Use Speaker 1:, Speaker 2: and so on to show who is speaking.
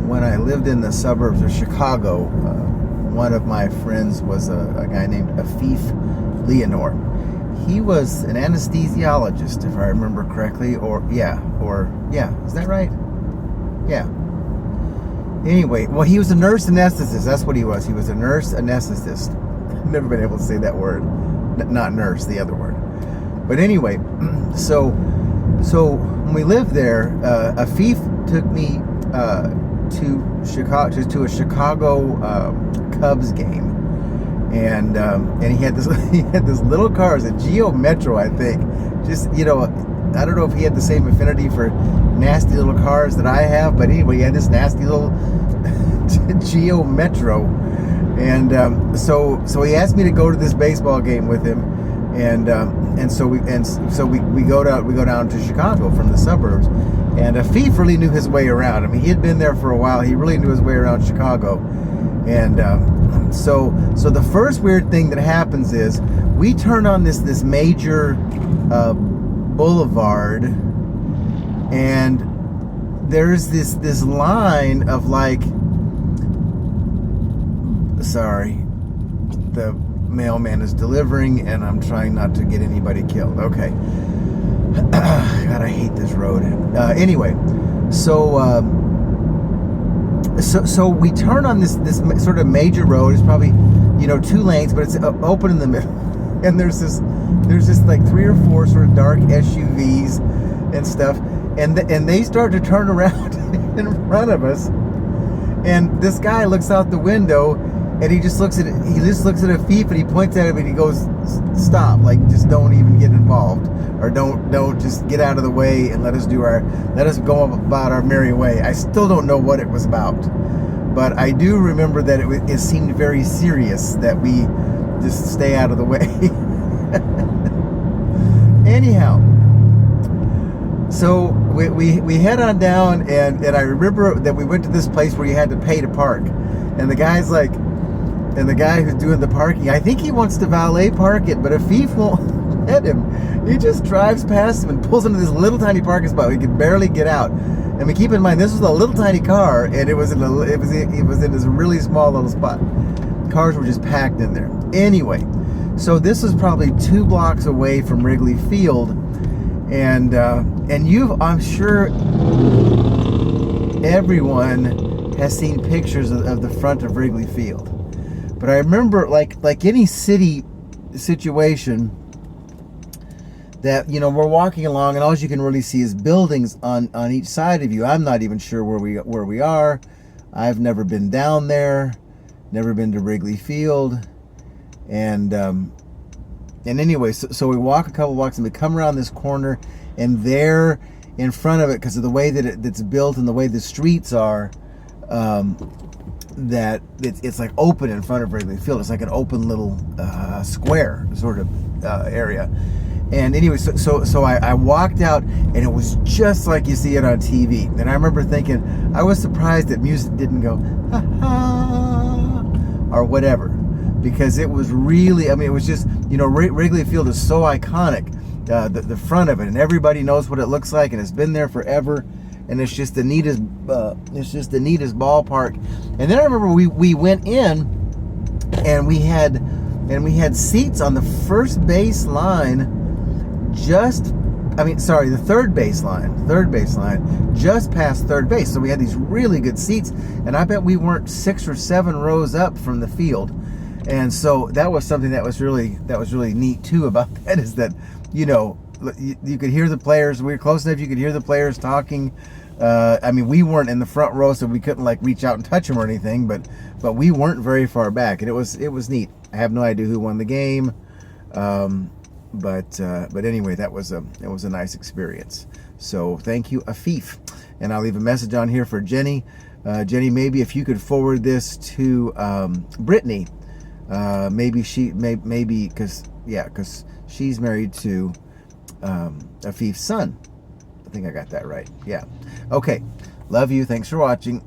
Speaker 1: when I lived in the suburbs of Chicago, one of my friends was a guy named Afif Leonore. He was an anesthesiologist, if I remember correctly, is that right? Yeah. Anyway, well, he was a nurse anesthetist. That's what he was. He was a nurse anesthetist. I've never been able to say that word. Not nurse, the other word. But anyway, so when we lived there, Afif took me to a Chicago Cubs game, and he had this little car. It was a Geo Metro, I think. Just, I don't know if he had the same affinity for nasty little cars that I have, but anyway, he had this nasty little Geo Metro, and so he asked me to go to this baseball game with him, and so we go down to Chicago from the suburbs, and Afif really knew his way around. I mean, he had been there for a while. He really knew his way around Chicago, and so the first weird thing that happens is we turn on this major boulevard, and there's this line of sorry, the mailman is delivering and I'm trying not to get anybody killed. Okay. God, I hate this road. Anyway, so we turn on this sort of major road. It's probably 2 lanes, but it's open in the middle. And there's just like 3 or 4 sort of dark SUVs and stuff, and they start to turn around in front of us, and this guy looks out the window, and he just looks at Afif, and he points at him and he goes, "Stop! Like, just don't even get involved, or don't just get out of the way and let us go about our merry way." I still don't know what it was about, but I do remember that it seemed very serious that we just stay out of the way. Anyhow, so we head on down, and I remember that we went to this place where you had to pay to park, and the guy who's doing the parking, I think he wants to valet park it, but Afif won't let him. He just drives past him and pulls into this little tiny parking spot. We could barely get out. I mean, keep in mind, this was a little tiny car, and it was in this really small little spot. Cars were just packed in there. Anyway, so this is probably 2 blocks away from Wrigley Field, and I'm sure everyone has seen pictures of the front of Wrigley Field. But I remember, like any city situation, that we're walking along, and all you can really see is buildings on each side of you. I'm not even sure where we are. I've never been down there. Never been to Wrigley Field, and anyway, so we walk a couple blocks and we come around this corner, and there in front of it, because of the way that it's built and the way the streets are, that it's like open in front of Wrigley Field. It's like an open little square sort of area. And anyway, so I walked out, and it was just like you see it on TV. And I remember thinking, I was surprised that music didn't go ha ha or whatever, because it was really, it was just, Wrigley Field is so iconic, the front of it, and everybody knows what it looks like, and it's been there forever, and it's just the neatest ballpark. And then I remember we went in, and we had seats on the first base line, the third base line, just past third base. So we had these really good seats, and I bet we weren't 6 or 7 rows up from the field. And so that was something that was really neat too about that, is that you could hear the players. We were close enough you could hear the players talking. We weren't in the front row, so we couldn't reach out and touch them or anything, but we weren't very far back, and it was neat. I have no idea who won the game. But anyway, it was a nice experience. So thank you, Afif. And I'll leave a message on here for Jenny. Jenny, maybe if you could forward this to Brittany, maybe because she's married to Afif's son. I think I got that right. Yeah. Okay. Love you. Thanks for watching.